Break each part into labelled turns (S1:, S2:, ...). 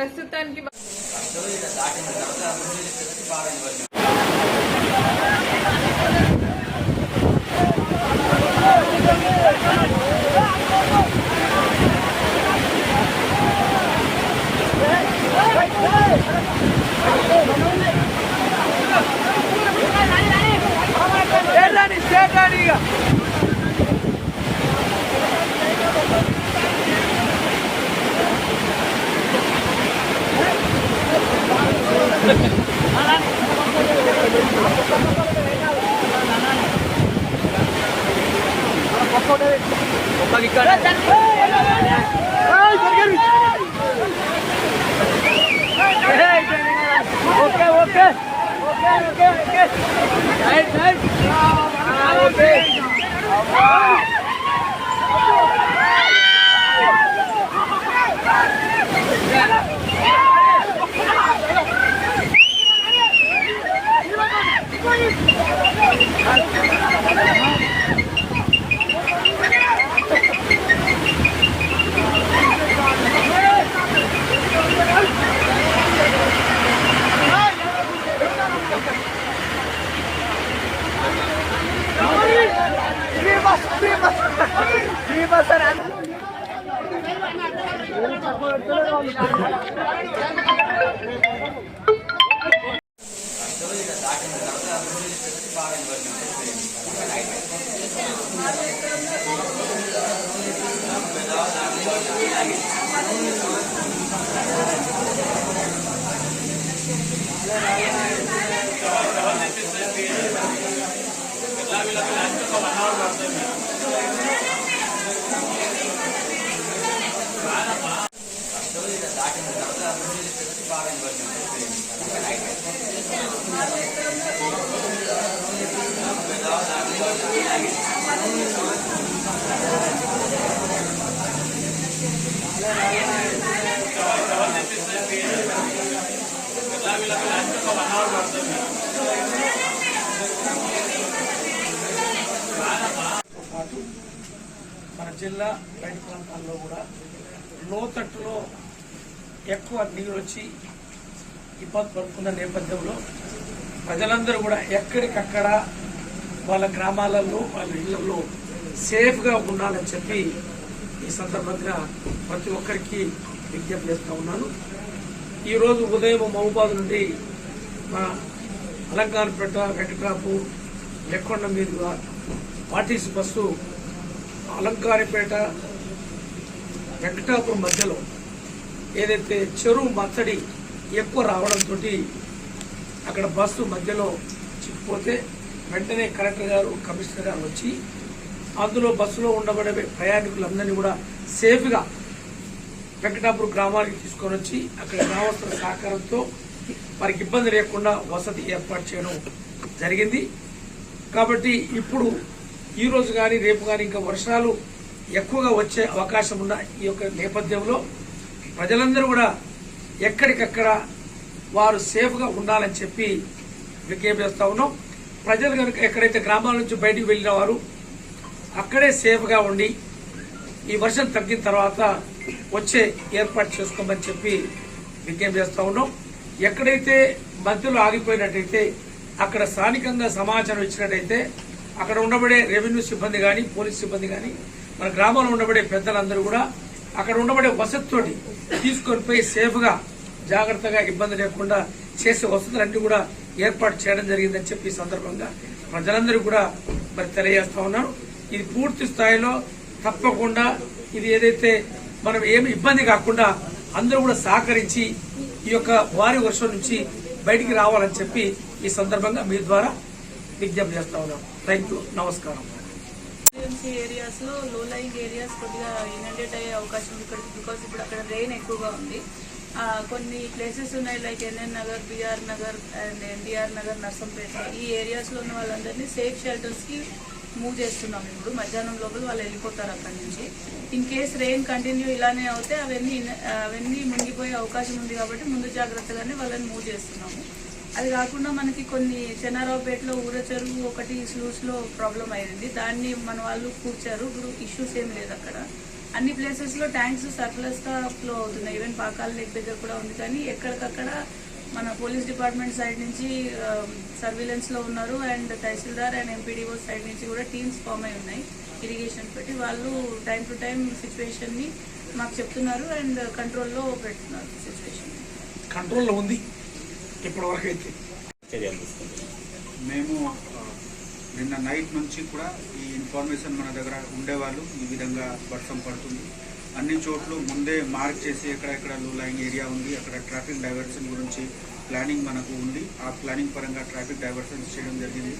S1: ప్రస్తుతానికి
S2: మన జిల్లా బయట ప్రాంతాల్లో కూడా లోతట్టులో ఎక్కువ నీరు వచ్చి ఇబ్బంది పడుతున్న నేపథ్యంలో ప్రజలందరూ కూడా ఎక్కడికక్కడ వాళ్ళ గ్రామాలలో వాళ్ళ ఇళ్లలో సేఫ్గా ఉండాలని చెప్పి ఈ సందర్భంగా ప్రతి ఒక్కరికి విజ్ఞప్తి చేస్తూ ఉన్నాను. ఈరోజు ఉదయం మహబూబాద్ నుండి మన అలంకారపేట వెంకటాపూర్ లెక్కొండ మీదుగా ఆర్టీసీ బస్సు అలంకారపేట వెంకటాపురం మధ్యలో ఏదైతే చెరువు మత్తడి ఎక్కువ రావడంతో అక్కడ బస్సు మధ్యలో చిక్కిపోతే వెంటనే కలెక్టర్ గారు కమిషనర్ గారు వచ్చి అందులో బస్సులో ఉండబడే ప్రయాణికులందరినీ కూడా సేఫ్గా వెంకటాపురం గ్రామానికి తీసుకొని వచ్చి అక్కడ గ్రామస్తుల సహకారంతో వారికి ఇబ్బంది లేకుండా వసతి ఏర్పాటు చేయడం జరిగింది. కాబట్టి ఇప్పుడు ఈ రోజు కానీ రేపు కానీ ఇంకా వర్షాలు ఎక్కువగా వచ్చే అవకాశం ఉన్న ఈ యొక్క నేపథ్యంలో ప్రజలందరూ కూడా ఎక్కడికక్కడ వారు సేఫ్గా ఉండాలని చెప్పి విజ్ఞప్తి చేస్తా ఉన్నాం. ప్రజలు కనుక ఎక్కడైతే గ్రామాల నుంచి బయటికి వెళ్ళిన వారు అక్కడే సేఫ్గా ఉండి ఈ వర్షం తగ్గిన తర్వాత వచ్చే ఏర్పాటు చేసుకోమని చెప్పి విజ్ఞప్తి చేస్తా ఉన్నాం. ఎక్కడైతే మధ్యలో ఆగిపోయినట్టయితే అక్కడ స్థానికంగా సమాచారం ఇచ్చినట్టయితే అక్కడ ఉండబడే రెవెన్యూ సిబ్బంది కానీ పోలీస్ సిబ్బంది కానీ మన గ్రామంలో ఉండబడే పెద్దలందరూ కూడా అక్కడ ఉండబడే వసతితోటి తీసుకొని పోయి సేఫ్గా జాగ్రత్తగా ఇబ్బంది లేకుండా చేసే వసతులన్నీ కూడా ఏర్పాటు చేయడం జరిగిందని చెప్పి ఈ సందర్భంగా ప్రజలందరూ కూడా మరి తెలియజేస్తా ఉన్నారు. ఇది పూర్తి స్థాయిలో తప్పకుండా ఇది ఏదైతే మనం ఏమి ఇబ్బంది కాకుండా అందరూ కూడా సహకరించి ఈ యొక్క భారీ వర్షం నుంచి బయటికి రావాలని చెప్పి ఈ సందర్భంగా మీ ద్వారా విజ్ఞప్తి చేస్తా ఉన్నాం. థ్యాంక్ యూ, నమస్కారం.
S3: ఏరియాస్ లో లో లైంగ్ ఏరియాస్ కొద్దిగా ఇనండేట్ అయ్యే అవకాశం ఉంది బికాస్ ఇప్పుడు అక్కడ రెయిన్ ఎక్కువగా ఉంది. కొన్ని ప్లేసెస్ ఉన్నాయి like NN Nagar, BR Nagar and NTR Nagar, Narsampet. ఈ ఏరియాస్ లో ఉన్న వాళ్ళందరినీ సేఫ్ షెల్టర్స్ కి మూవ్ చేస్తున్నాం. ఇప్పుడు మధ్యాహ్నం లోపల వాళ్ళు వెళ్ళిపోతారు అక్కడి నుంచి. ఇన్ కేస్ రెయిన్ కంటిన్యూ ఇలానే అవుతే అవన్నీ మునిగిపోయే అవకాశం ఉంది కాబట్టి ముందు జాగ్రత్తగానే వాళ్ళని మూవ్ చేస్తున్నాము. అది కాకుండా మనకి కొన్ని చెన్నారావుపేటలో ఊర చెరువు ఒకటి స్లూస్ లో ప్రాబ్లం అయింది. దాన్ని మన వాళ్ళు కూర్చారు. ఇప్పుడు ఇష్యూస్ ఏం లేదు అక్కడ. అన్ని ప్లేసెస్లో ట్యాంక్స్ సర్ప్లస్గా ఫ్లో అవుతున్నాయి. ఈవెన్ పాకాల లేక్ దగ్గర కూడా ఉంది. కానీ ఎక్కడికక్కడ మన పోలీస్ డిపార్ట్మెంట్ సైడ్ నుంచి సర్విలెన్స్లో ఉన్నారు. And tahsildar and MPDO side నుంచి కూడా టీమ్స్ ఫామ్ అయి ఉన్నాయి ఇరిగేషన్ పెట్టి. వాళ్ళు టైం టు టైం సిచ్యువేషన్ని మాకు చెప్తున్నారు అండ్ కంట్రోల్లో పెడుతున్నారు. సిచ్యువేషన్
S2: కంట్రోల్లో ఉంది ఇప్పటి వరకు అయితే.
S1: మేము నిన్న నైట్ నుంచి కూడా ఈ ఇన్ఫర్మేషన్ మన దగ్గర ఉండేవాళ్ళు ఈ విధంగా వర్షం పడుతుంది. అన్ని చోట్ల ముందే మార్క్ చేసి ఎక్కడెక్కడ లో లైన్ ఏరియా ఉంది, అక్కడ ట్రాఫిక్ డైవర్షన్ గురించి ప్లానింగ్ మనకు ఉంది. ఆ ప్లానింగ్ పరంగా ట్రాఫిక్ డైవర్షన్స్ చేయడం జరిగింది.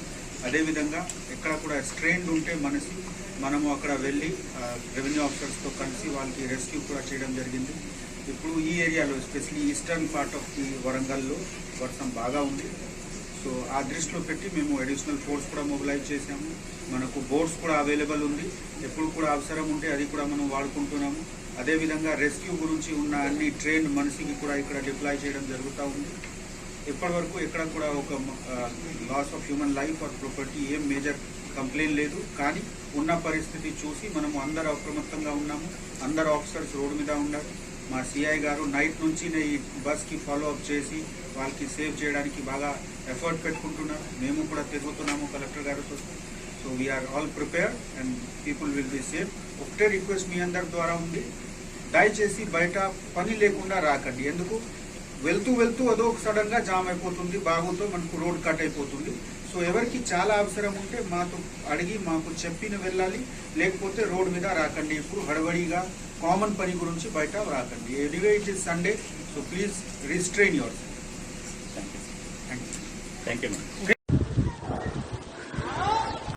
S1: అదేవిధంగా ఎక్కడ కూడా స్ట్రెయిన్డ్ ఉంటే మనము అక్కడ వెళ్ళి రెవెన్యూ ఆఫీసర్స్తో కలిసి వాళ్ళకి రెస్క్యూ కూడా చేయడం జరిగింది. ఇప్పుడు ఈ ఏరియాలో especially eastern part of the వరంగల్లో వర్షం బాగా ఉంది. సో ఆ దృష్టిలో పెట్టి మేము అడిషనల్ ఫోర్స్ కూడా మొబిలైజ్ చేసాము. మనకు బోట్స్ కూడా అవైలబుల్ ఉంది. ఎప్పుడు కూడా అవసరం ఉంటే అది కూడా మనం వాడుకుంటున్నాము. అదేవిధంగా రెస్క్యూ గురించి ఉన్న అన్ని ట్రైన్ మనిషికి కూడా ఇక్కడ డిప్లాయ్ చేయడం జరుగుతూ ఉంది. ఇప్పటివరకు ఎక్కడ కూడా ఒక loss of human life or property ఏం మేజర్ కంప్లైంట్ లేదు. కానీ ఉన్న పరిస్థితి చూసి మనము అందరూ అప్రమత్తంగా ఉన్నాము. అందరు ఆఫీసర్స్ రోడ్డు మీద ఉన్నారు. మా సిఐ గారు నైట్ నుంచి ఈ బస్కి ఫాలో అప్ చేసి వాళ్ళకి సేవ్ చేయడానికి బాగా ఎఫర్ట్ పెట్టుకుంటున్నారు. మేము కూడా తిరుగుతున్నాము కలెక్టర్ గారితో. So we are all prepared and people will be safe. ఒకటే రిక్వెస్ట్ మీ అందరి ద్వారా ఉంది, దయచేసి బయట పని లేకుండా రాకండి. ఎందుకు వెళ్తూ అదో సడన్గా జామ్ అయిపోతుంది, బాగుతో మనకు రోడ్ కట్ అయిపోతుంది. సో ఎవరికి చాలా అవసరం ఉంటే మాతో అడిగి మాకు చెప్పిన వెళ్ళాలి, లేకపోతే రోడ్ మీద రాకండి. ఇప్పుడు హడబడిగా కామన్ పని గురించి బయట రాకండి. Anyway it is Sunday, so please restrain your self. Thank you.